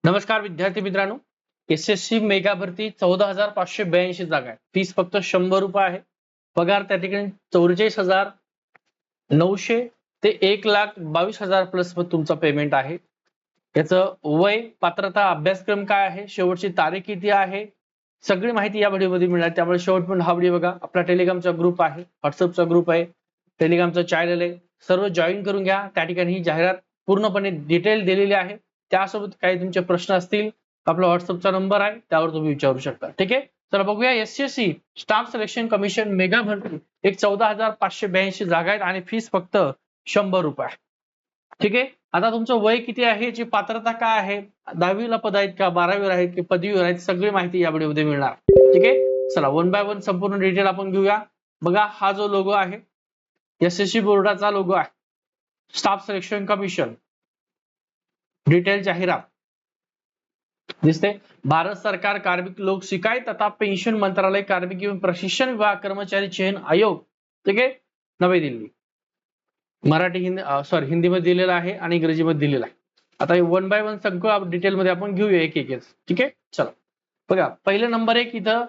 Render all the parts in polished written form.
नमस्कार विद्यार्थी मित्रांनो, एसएससी मेगा भरती 14,582 जागा आहे. फीस फक्त 100 रुपये आहे. पगार त्या ठिकाणी 44,900 ते 1,22,000 प्लस तुमचा पेमेंट आहे. याचं वय, पात्रता, अभ्यासक्रम काय आहे, शेवटची तारीख किती आहे, सगळी माहिती या व्हिडिओमध्ये मिळणार. त्यामुळे शेवटपर्यंत हा व्हिडिओ बघा. आपला टेलिग्रामचा ग्रुप आहे, व्हॉट्सअपचा ग्रुप आहे, टेलिग्रामचा चॅनल आहे, सर्व जॉईन करून घ्या. त्या ठिकाणी ही जाहिरात पूर्णपणे डिटेल दिलेली आहे. त्यासोबत काही तुमचे प्रश्न असतील, आपला व्हॉट्सअपचा नंबर आहे, त्यावर तुम्ही विचारू शकता. ठीक आहे, चला बघूया. SSC staff selection commission mega भरती एक 14,582 जागा आहेत आणि फीस फक्त 100 रुपये. ठीक आहे, आता तुमचं वय किती आहे, याची पात्रता काय आहे, 10वीला पद आहेत का, 12वीला आहेत की पदवीवर आहेत, सगळी माहिती या व्हिडिओमध्ये मिळणार. ठीक आहे, चला वन बाय वन संपूर्ण डिटेल आपण घेऊया. बघा, हा जो लोगो आहे एसएससी बोर्डाचा लोगो आहे, स्टाफ सिलेक्शन कमिशन डिटेल जाहिरात दिसते. भारत सरकार कार्मिक लोक शिकायत तथा पेन्शन मंत्रालय कार्मिक एवं प्रशिक्षण विभाग कर्मचारी चयन आयोग. ठीक आहे, नवी दिल्ली. मराठी हिंदीमध्ये दिलेला आहे आणि इंग्रजीमध्ये दिलेला आहे. आता वन बाय वन सगळं डिटेलमध्ये आपण घेऊया एक एक. ठीक आहे, चला बघा. पहिला नंबर एक इथं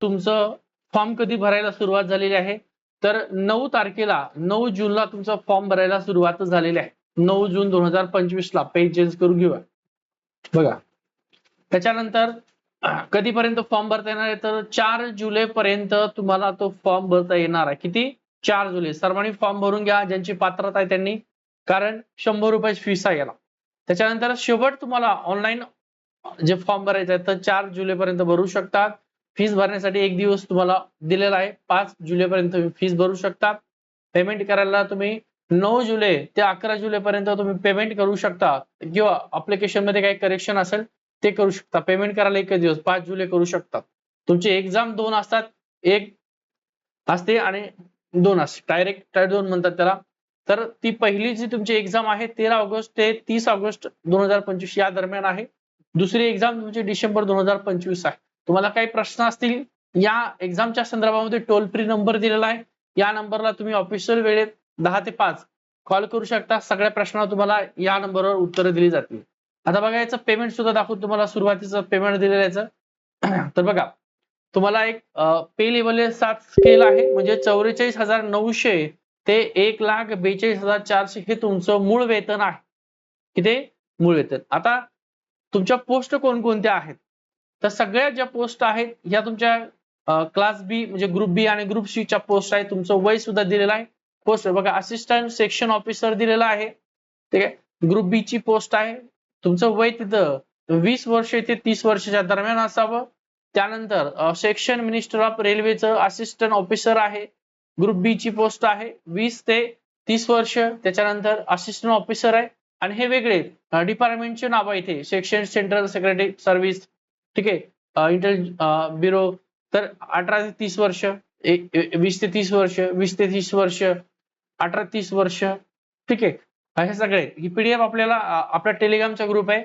तुमचं फॉर्म कधी भरायला सुरुवात झालेली आहे, तर 9 तारखेला 9 जूनला तुमचा फॉर्म भरायला सुरुवात झालेली आहे. 9 जून 2025 ला पेज चेंज करून घेऊया. बघा, त्याच्यानंतर कधीपर्यंत फॉर्म भरता येणार आहे, तर 4 जुलै पर्यंत तुम्हाला तो फॉर्म भरता येणार आहे. किती? 4 जुलै. सर्वांनी फॉर्म भरून घ्या ज्यांची पात्रता आहे त्यांनी, कारण 100 रुपये फीस आहे याला. त्याच्यानंतर शेवट तुम्हाला ऑनलाईन जे फॉर्म भरायचं आहे तर 4 जुलै पर्यंत भरू शकतात. फीस भरण्यासाठी एक दिवस तुम्हाला दिलेला आहे, 5 जुलै पर्यंत तुम्ही फीस भरू शकता. पेमेंट करायला तुम्ही 9 जुलै ते 11 जुलै पर्यंत तुम्ही पेमेंट करू शकता, किंवा अप्लिकेशन मध्ये काही करेक्शन असेल ते करू शकता. पेमेंट करायला एक दिवस 5 जुलै करू शकता. तुमची एक्झाम 2 असतात, एक असते आणि 2 असते, डायरेक्ट टायर 2 म्हणतात त्याला. तर ती पहिली जी तुमची एक्झाम आहे 13 ऑगस्ट ते 30 ऑगस्ट 2025 या दरम्यान आहे. दुसरी एक्झाम तुमची डिसेंबर 2025 आहे. तुम्हाला काही प्रश्न असतील या एक्झामच्या संदर्भामध्ये टोल फ्री नंबर दिलेला आहे, या नंबरला तुम्ही ऑफिशियल वेळेत 10 ते 5 कॉल करू शकता. सगळ्या प्रश्नांना तुम्हाला या नंबरवर उत्तरे दिली जातील. आता बघा, याचं पेमेंट सुद्धा दाखवून तुम्हाला सुरुवातीचं पेमेंट दिलेलं याचं. तर बघा, तुम्हाला एक पे लेवल 7 स्केल आहे, म्हणजे 44,900 ते 1,42,400 हे तुमचं मूळ वेतन आहे. किती? मूळ वेतन. आता तुमच्या पोस्ट कोणकोणत्या आहेत, तर सगळ्या ज्या पोस्ट आहेत ह्या तुमच्या क्लास बी म्हणजे ग्रुप बी आणि ग्रुप सी च्या पोस्ट आहे. तुमचं वय सुद्धा दिलेलं आहे. पोस्ट बघा, असिस्टंट सेक्शन ऑफिसर दिलेला आहे. ठीक आहे, ग्रुप बी ची पोस्ट आहे. तुमचं वय तिथं 20 वर्ष ते 30 वर्षाच्या दरम्यान असावं. त्यानंतर सेक्शन मिनिस्टर ऑफ रेल्वेचं असिस्टंट ऑफिसर आहे, ग्रुप बी ची पोस्ट आहे, 20 ते 30 वर्ष. त्याच्यानंतर असिस्टंट ऑफिसर आहे, आणि हे वेगळे डिपार्टमेंटचे नाव आहे इथे, सेक्शन सेंट्रल सेक्रेटरी सर्व्हिस. ठीक आहे, इंटेल ब्युरो. तर 18 ते 30 वर्ष, 20 ते 30 वर्ष, 20 ते 30 वर्ष, 18 ते 30 वर्ष. ठीक आहे, हे सगळे. ही पीडीएफ आपल्याला आपल्या टेलिग्रामचा ग्रुप आहे,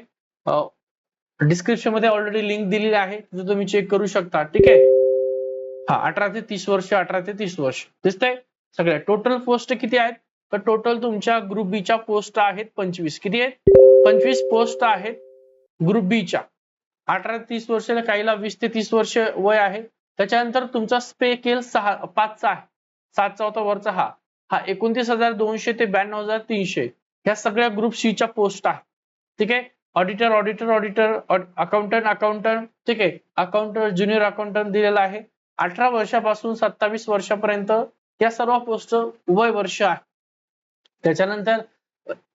डिस्क्रिप्शन मध्ये ऑलरेडी लिंक दिलेली आहे, तिथे तुम्ही चेक करू शकता. ठीक आहे, हा 18 ते 30 वर्ष, 18 ते 30 वर्ष दिसतंय. सगळ्या टोटल पोस्ट किती आहेत, तर टोटल तुमच्या ग्रुप बी च्या पोस्ट आहेत 25. किती आहेत? 25 पोस्ट आहेत ग्रुप बी च्या. 18 ते 30 वर्षाला, काहीला 20 ते 30 वर्ष वय आहे. त्याच्यानंतर तुमचा स्पेकेल 5 चा आहे, 7 चा होता वरचा हा 29,200 ते 92,300 ह्या सगळ्या ग्रुप सी च्या पोस्ट आहेत. ठीक आहे, ऑडिटर अकाउंटंट. ठीक आहे, अकाउंटंट, ज्युनियर अकाउंटंट दिलेला आहे. 18 वर्षापासून 27 वर्षापर्यंत या सर्व पोस्ट वय वर्ष आहे. त्याच्यानंतर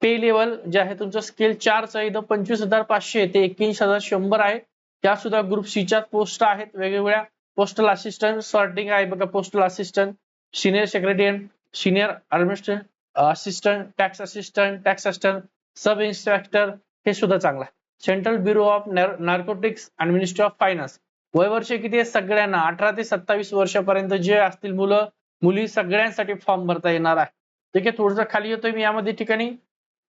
पे लेवल जे आहे तुमचं स्केल 4 चा इथं 25,500 ते 21,100 आहे. त्या सुद्धा ग्रुप सी च्या पोस्ट आहेत वेगवेगळ्या. पोस्टल असिस्टंट सॉर्टिंग आहे बघा, postal assistant, senior secretary, senior assistant, tax assistant, sub inspector, हे सुद्धा चांगला आहे. सेंट्रल ब्युरो ऑफ नार्कोटिक्स आणि मिनिस्ट्री ऑफ फायनान्स. वय वर्ष किती आहे सगळ्यांना? 18 ते 27 वर्षापर्यंत जे असतील मुलं मुली सगळ्यांसाठी फॉर्म भरता येणार आहे. ठीक आहे, थोडंसं खाली येतोय मी यामध्ये ठिकाणी.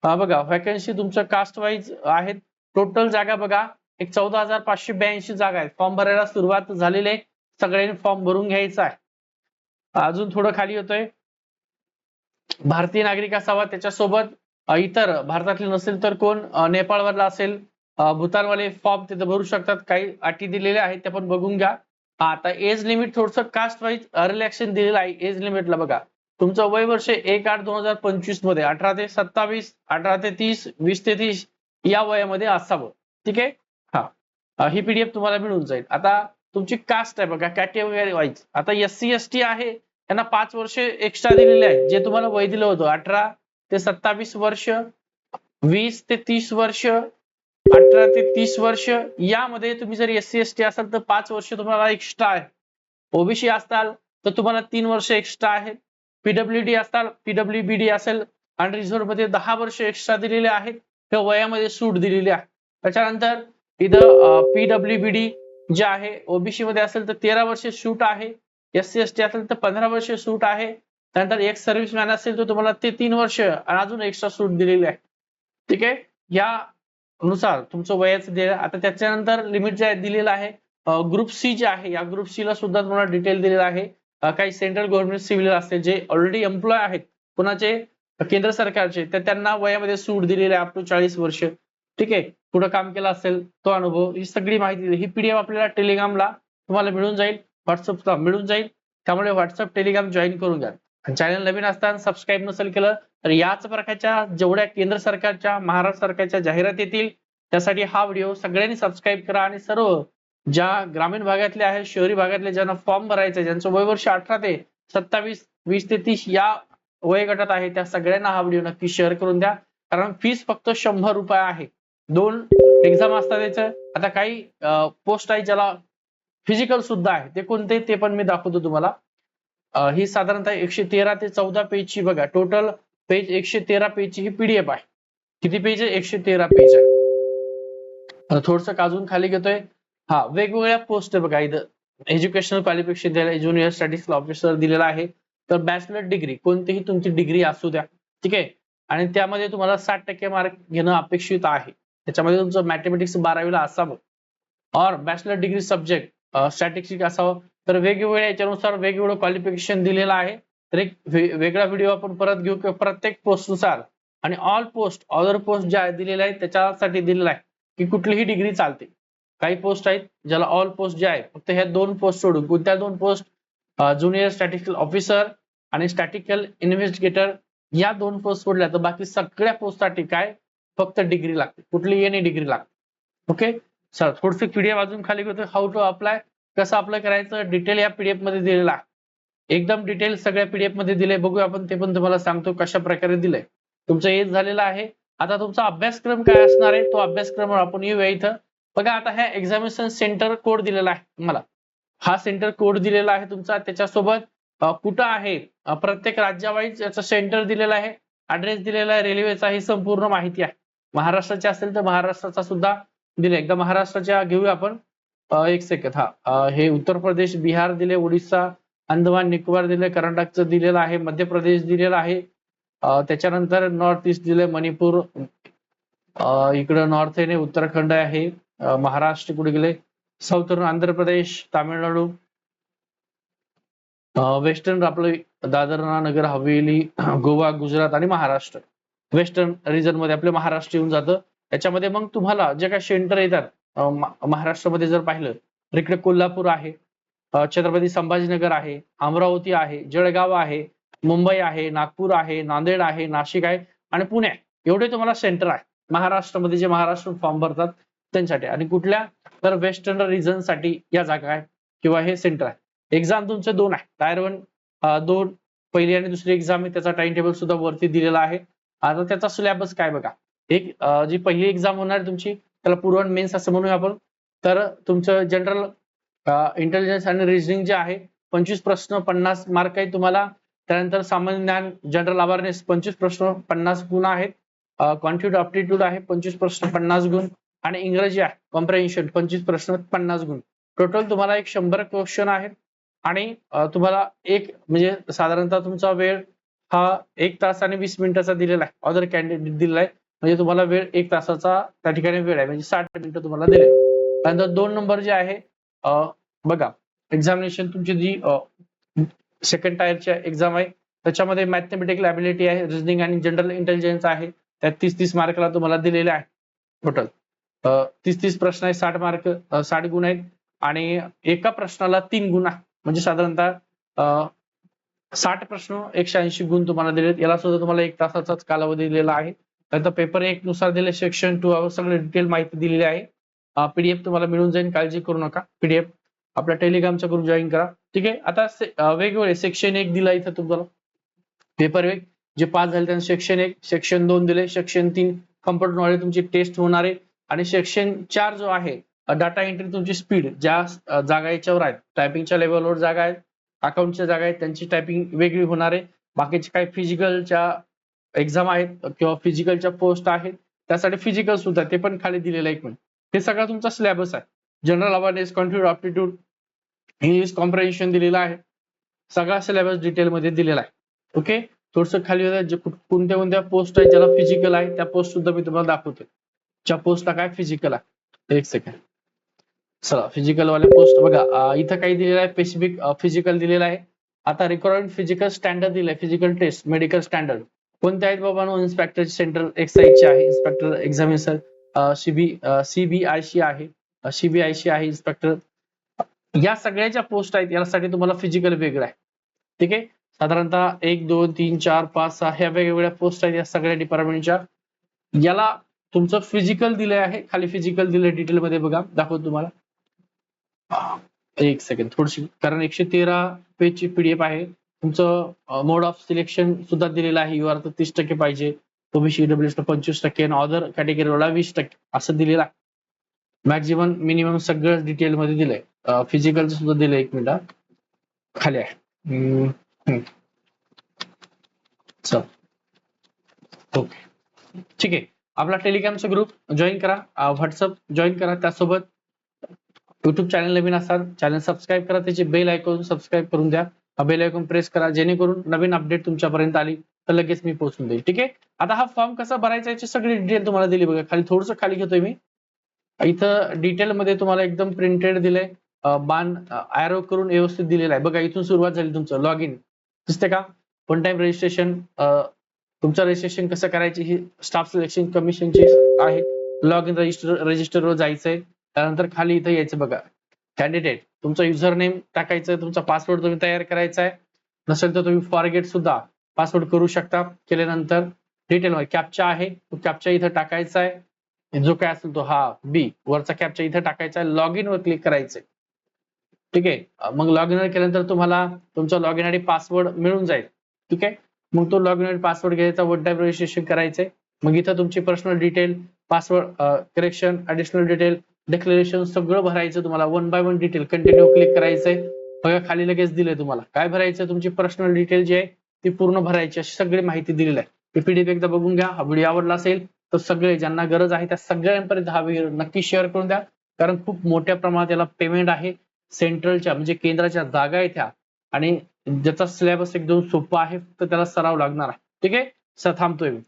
बघा, व्हॅकन्सी तुमचं कास्ट वाईज आहेत. टोटल जागा बघा, एक 14,582 जागा आहेत. फॉर्म भरायला सुरुवात झालेली आहे, सगळ्यांनी फॉर्म भरून घ्यायचा आहे. अजून थोडं खाली येतोय, भारतीय नागरिक असावा, त्याच्यासोबत इतर भारतातील नसेल तर कोण नेपाळवरला असेल, भूतानवाले फॉर्म तिथे भरू शकतात, काही अटी दिलेल्या आहेत त्या पण बघून घ्या. आता एज लिमिट थोडस कास्ट वाईज रिलॅक्शन दिलेलं आहे. एज लिमिटला बघा, तुमचं वय वर्ष 1/8/2025 मध्ये 18 ते 27, 18 ते 30, 20 ते 30 या वयामध्ये असावं. ठीक आहे. ही पीडीएफ तुम्हाला मिळून जाईल. आता तुमची कास्ट आहे बघा, कॅटेगरी वाईज. आता SC ST आहे, त्यांना 5 वर्ष एक्स्ट्रा दिलेले आहेत. जे तुम्हाला वय दिलं होतं 18 ते 27 वर्ष, 20 ते 30 वर्ष, 18 ते 30 वर्ष, यामध्ये तुम्ही जर SC ST असाल तर 5 वर्ष तुम्हाला एक्स्ट्रा आहे. ओबीसी असाल तर तुम्हाला 3 वर्ष एक्स्ट्रा आहेत. पीडब्ल्यूडी असाल, पीडब्ल्यूबीडी असेल आणि रिझर्व्ह मध्ये 10 वर्ष एक्स्ट्रा दिलेले आहेत. त्या वयामध्ये सूट दिलेली आहे. त्याच्यानंतर इथं पीडब्ल्यूबीडी जे आहे, ओबीसी मध्ये असेल तर 13 वर्ष सूट आहे. SC ST असेल तर 15 वर्ष सूट आहे. त्यानंतर एक्स सर्व्हिसमॅन असेल तर तुम्हाला ते 3 वर्ष आणि अजून एक्स्ट्रा सूट दिलेली आहे. ठीक आहे. या नुसार तुमचं वयाचं दिलं. आता त्याच्यानंतर लिमिट जे दिलेलं आहे, ग्रुप सी जे आहे, या ग्रुप सी ला सुद्धा तुम्हाला डिटेल दिलेलं आहे. काही सेंट्रल गव्हर्नमेंट सिव्हिल असते जे ऑलरेडी एम्प्लॉय आहेत, कुणाचे, केंद्र सरकारचे, तर त्यांना वयामध्ये सूट दिलेली आहे अप टू 40 वर्ष. ठीक आहे. पुढे काम केलं असेल तो अनुभव, ही सगळी माहिती, ही पीडीएफ आपल्याला टेलिग्रामला तुम्हाला मिळून जाईल, व्हॉट्सअपला मिळून जाईल. त्यामुळे व्हॉट्सअप टेलिग्राम जॉईन करून घ्या. चॅनल नवीन असताना सबस्क्राईब नसेल केलं तर याच प्रकारच्या जेवढ्या केंद्र सरकारच्या, महाराष्ट्र सरकारच्या जाहिरात येतील त्यासाठी हा व्हिडिओ सगळ्यांनी सबस्क्राईब करा. आणि सर्व ज्या ग्रामीण भागातले आहेत, शहरी भागातले ज्यांना फॉर्म भरायचे, ज्यांचं वय वर्ष 18 ते 27, 20 ते 30 या वयोगटात आहे, त्या सगळ्यांना हा व्हिडिओ नक्की शेअर करून द्या. कारण फीस फक्त 100 रुपये आहे. 2 एक्झाम असतात त्याचं. आता काही पोस्ट आहे ज्याला फिजिकल सुद्धा आहे, ते कोणते ते पण मी दाखवतो तुम्हाला. ही साधारणतः 113 ते 14 पेजची बघा, टोटल पेज 113 पेजची ही पीडीएफ आहे. किती पेज आहे? 113 पेज आहे. थोडस काजून खाली घेतोय. वेगवेगळ्या पोस्ट आहे बघा इथं. एज्युकेशनल क्वालिफिकेशन दिलेलं, ज्युनियर स्टॅटिस्टिकल ऑफिसर दिलेला आहे. तर बॅचलर डिग्री, कोणतीही तुमची डिग्री असू द्या. ठीक आहे. आणि त्यामध्ये तुम्हाला 60% मार्क घेणं अपेक्षित आहे. त्याच्यामध्ये तुमचं मॅथमॅटिक्स 12वीला असावं, और बॅचलर डिग्री सब्जेक्ट स्टॅटिस्टिक असावं. तर वेगवेगळ्या याच्यानुसार वेगवेगळं क्वालिफिकेशन दिलेलं आहे. तर एक वेगळा व्हिडिओ आपण परत घेऊ किंवा प्रत्येक पोस्टनुसार आणि ऑल पोस्ट, अदर पोस्ट ज्या दिलेल्या आहेत त्याच्यासाठी दिलेला आहे की कुठलीही डिग्री चालते. काही पोस्ट आहेत ज्याला ऑल पोस्ट जे आहे, फक्त ह्या 2 पोस्ट सोडून, कोणत्या 2 पोस्ट? ज्युनियर स्टॅटिस्टिकल ऑफिसर आणि स्टॅटिस्टिकल इन्व्हेस्टिगेटर, या 2 पोस्ट सोडल्या तर बाकी सगळ्या पोस्टसाठी काय, फक्त डिग्री लागते. कुठलीही एनी डिग्री लागते. ओके सर, थोडंसं पीडीएफ अजून खाली घेतो. हाऊ टू अप्लाय, कसं अप्लाय करायचं डिटेल या पीडीएफ मध्ये दिलेला आहे. एकदम डिटेल सगळ्या पीडीएफ मध्ये दिले. बघूया आपण, ते पण तुम्हाला सांगतो कशा प्रकारे दिलंय. तुमचं एज झालेलं आहे. आता तुमचा अभ्यासक्रम काय असणार आहे तो अभ्यासक्रम आपण येऊया इथं. बघा, आता ह्या एक्झामिनेशन सेंटर कोड दिलेला आहे तुम्हाला. हा सेंटर कोड दिलेला आहे तुमचा. त्याच्यासोबत कुठं आहे, प्रत्येक राज्यावाईज याचा सेंटर दिलेला आहे, ऍड्रेस दिलेला आहे, रेल्वेचा, ही संपूर्ण माहिती आहे. महाराष्ट्राची असेल तर महाराष्ट्राचा सुद्धा दिले. एकदा महाराष्ट्राच्या घेऊया आपण. एक सेकंद. हे उत्तर प्रदेश, बिहार दिले, ओडिसा, अंदमान निकोबार दिले, कर्नाटकचं दिलेलं आहे, मध्य प्रदेश दिलेला आहे. त्याच्यानंतर नॉर्थ ईस्ट दिले, मणिपूर, इकडं नॉर्थ आहे, उत्तराखंड आहे, महाराष्ट्र कुठे गेले, साऊथर्न आंध्र प्रदेश, तामिळनाडू, वेस्टर्न आपलं दादर नगर हवेली, गोवा, गुजरात आणि महाराष्ट्र. वेस्टर्न रिजन मध्ये आपले महाराष्ट्र येऊन जातं. त्याच्यामध्ये मग तुम्हाला जे काही सेंटर येतात महाराष्ट्रामध्ये जर पाहिलं तर इकडे कोल्हापूर आहे, छत्रपती संभाजीनगर आहे, अमरावती आहे, जळगाव आहे, मुंबई आहे, नागपूर आहे, नांदेड आहे, नाशिक आहे आणि पुणे आहे. एवढे तुम्हाला सेंटर आहे महाराष्ट्रामध्ये, जे महाराष्ट्र फॉर्म भरतात त्यांच्यासाठी. आणि कुठल्या, तर वेस्टर्न रिजन साठी या जागा आहे किंवा हे सेंटर आहे. एक्झाम तुमचे 2 आहे. टायर 1 2, पहिली आणि दुसरी एक्झाम आहे. त्याचा टाइम टेबल सुद्धा वरती दिलेला आहे. आता त्याचा सिलेबस काय बघा. एक जी पहिली एक्झाम होणार आहे तुमची, त्याला पूर्व मेन्स असं म्हणूया आपण. तर तुमचं जनरल इंटेलिजन्स आणि रिजनिंग जे आहे 25 प्रश्न 50 मार्क आहे तुम्हाला. त्यानंतर सामान्य ज्ञान जनरल अवेअरनेस 25 प्रश्न 50 गुण आहेत. क्वांटिटेटिव्ह अप्टिट्यूड आहे 25 प्रश्न 50 गुण. आणि इंग्रजी आहे कॉम्प्रिहेन्शन 25 प्रश्न 50 गुण. टोटल तुम्हाला एक 100 क्वेश्चन आहेत. आणि तुम्हाला एक म्हणजे साधारणतः तुमचा वेळ हा 1 तास आणि 20 मिनिटाचा दिलेला आहे. अदर कॅन्डिडेट दिलेला आहे, म्हणजे तुम्हाला वेळ 1 तासाचा त्या ठिकाणी वेळ आहे, म्हणजे 60 मिनिटं तुम्हाला दिले. त्यानंतर 2 नंबर जे आहे, बघा एक्झामिनेशन तुमची जी सेकंड टायरची एक्झाम आहे त्याच्यामध्ये मॅथमेटिकल ॲबिलिटी आहे, रिजनिंग आणि जनरल इंटेलिजन्स आहे. त्यात 30-30 मार्कला तुम्हाला दिलेले आहे टोटल. 30 प्रश्न आहे, 60 मार्क, 60 गुण आहेत आणि एका प्रश्नाला 3 गुण आहे. म्हणजे साधारणतः 60 प्रश्न 180 गुण तुम्हाला दिलेत. याला सुद्धा तुम्हाला 1 तासाचाच कालावधी दिलेला आहे. त्यानंतर पेपर 1 नुसार दिले, सेक्शन 2 सगळे डिटेल माहिती दिलेली आहे. पीडीएफ तुम्हाला मिळून जाईल, काळजी करू नका. पीडीएफ आपल्या टेलिग्रामचा ग्रुप जॉईन करा. ठीक आहे. आता वेगवेगळे सेक्शन 1 दिला इथं तुम्हाला पेपर 1 जे पास झाले त्यांना सेक्शन 1, सेक्शन 2 दिले, सेक्शन 3 कम्प्युटर नॉलेज तुमची टेस्ट होणार आहे आणि सेक्शन 4 जो आहे डाटा एंट्री तुमची स्पीड, ज्या जागा याच्यावर आहेत, टायपिंगच्या लेवलवर जागा आहेत, अकाउंटच्या जागा आहेत, त्यांची टायपिंग वेगळी होणार आहे. बाकीचे काही फिजिकलच्या एक्झाम आहेत किंवा फिजिकलच्या पोस्ट आहेत, त्यासाठी फिजिकल सुद्धा ते पण खाली दिलेलं आहे. हे सगळा तुमचा सिलेबस आहे. General awareness, confidence, aptitude, English comprehension दिलेला आहे. सगळा सिलेबस डिटेलमध्ये दिलेला आहे. ओके. थोडस खाली कोणत्या कोणत्या पोस्ट आहेत ज्याला फिजिकल आहे, त्या पोस्ट सुद्धा मी तुम्हाला दाखवतो. ज्या पोस्टला काय फिजिकल आहे. एक सेकंड. चला, फिजिकल वाल्या पोस्ट बघा, इथं काही दिलेलं आहे, स्पेसिफिक फिजिकल दिलेलं आहे. आता रिक्वायर्ड फिजिकल स्टँडर्ड दिलंय, फिजिकल टेस्ट, मेडिकल स्टँडर्ड कोणते आहेत बाबा? इन्स्पेक्टर सेंट्रल एक्साइजचे आहे, इन्स्पेक्टर एक्झामिनेशन सीबीआयसी आहे, सीबीआयसी आहे इन्स्पेक्टर. या सगळ्याच्या पोस्ट आहेत, यासाठी तुम्हाला फिजिकल वेगळं आहे. ठीक आहे. साधारणतः 1 2 3 4 5 6 ह्या वेगवेगळ्या पोस्ट आहेत या सगळ्या डिपार्टमेंटच्या. याला तुमचं फिजिकल दिलंय आहे, खाली फिजिकल दिलंय डिटेल मध्ये बघा, दाखवतो तुम्हाला. एक सेकंड थोडीशी, कारण 113 पेजची पीडीएफ आहे. तुमचं मोड ऑफ सिलेक्शन सुद्धा दिलेलं आहे. युआर तर 30% पाहिजे, ओबीसी ईडब्ल्यूएस 25% आणि अदर कॅटेगरीला 20% असं दिलेलं आहे. मॅक्झिमम मिनिमम सगळं डिटेल मध्ये दिलंय. फिजिकलचं सुद्धा दिलंय, 1 मिनिट खाली आहे. चल ओके, ठीक आहे. आपला टेलिग्रामचा ग्रुप जॉईन करा, व्हॉट्सअप जॉईन करा, त्यासोबत युट्यूब चॅनल नवीन असाल चॅनल सबस्क्राईब करा, त्याची बेल आयकॉन सबस्क्राईब करून द्या, बेल आयकॉन प्रेस करा, जेणेकरून नवीन अपडेट तुमच्यापर्यंत आली तर लगेच मी पोहोचून देईल. ठीक आहे. आता हा फॉर्म कसा भरायचा याची सगळी डिटेल तुम्हाला दिली बघा. खाली थोडंसं खाली घेतोय मी, इथं डिटेल मध्ये तुम्हाला एकदम प्रिंटेड दिलंय, बाण ॲरो करून व्यवस्थित दिलेला आहे बघा. इथून सुरुवात झाली तुमचं लॉग इन, दिसते का? वन टाइम रजिस्ट्रेशन, तुमचं रजिस्ट्रेशन कसं करायची ही स्टाफ सिलेक्शन कमिशनची आहे. लॉग इन रजिस्टरवर जायचंय, त्यानंतर खाली इथं यायचं बघा, कॅन्डिडेट तुमचं युजर नेम टाकायचं, तुमचा पासवर्ड तुम्ही तयार करायचा आहे. नसेल तर तुम्ही फॉरगेट सुद्धा पासवर्ड करू शकता. केल्यानंतर डिटेल कॅप्चा आहे, तो कॅप्चा इथं टाकायचा आहे, जो काय असेल तो हा बी वरचा कॅप्चा इथं टाकायचा आहे, लॉग इन वर क्लिक करायचंय. ठीक आहे. मग लॉग इन केल्यानंतर तुम्हाला तुमचा लॉग इन आणि पासवर्ड मिळून जाईल. ठीक आहे. मग तो लॉग इन आणि पासवर्ड घ्यायचा, वन टाइम रजिस्ट्रेशन करायचंय. मग इथं तुमची personal detail, password correction, additional detail, declaration सगळं भरायचं तुम्हाला. 1 बाय 1 डिटेल कंटिन्यू क्लिक करायचंय. बघा खाली लगेच दिलंय तुम्हाला काय भरायचं, तुमची पर्सनल डिटेल जी आहे ती पूर्ण भरायची, अशी सगळी माहिती दिलेली आहे. पीडीएफ एकदा बघून घ्या. हा व्हिडिओ आवडला असेल तर सगळे ज्यांना गरज आहे त्या सगळ्यांपर्यंत हा व्हिडिओ नक्की शेअर करून द्या, कारण खूप मोठ्या प्रमाणात याला पेमेंट आहे. सेंट्रलच्या म्हणजे केंद्राच्या जागा आहेत ह्या, आणि ज्याचा सिलेबस एकदम सोपा आहे, फक्त त्याला सराव लागणार आहे. ठीक आहे. थांबतोय मी.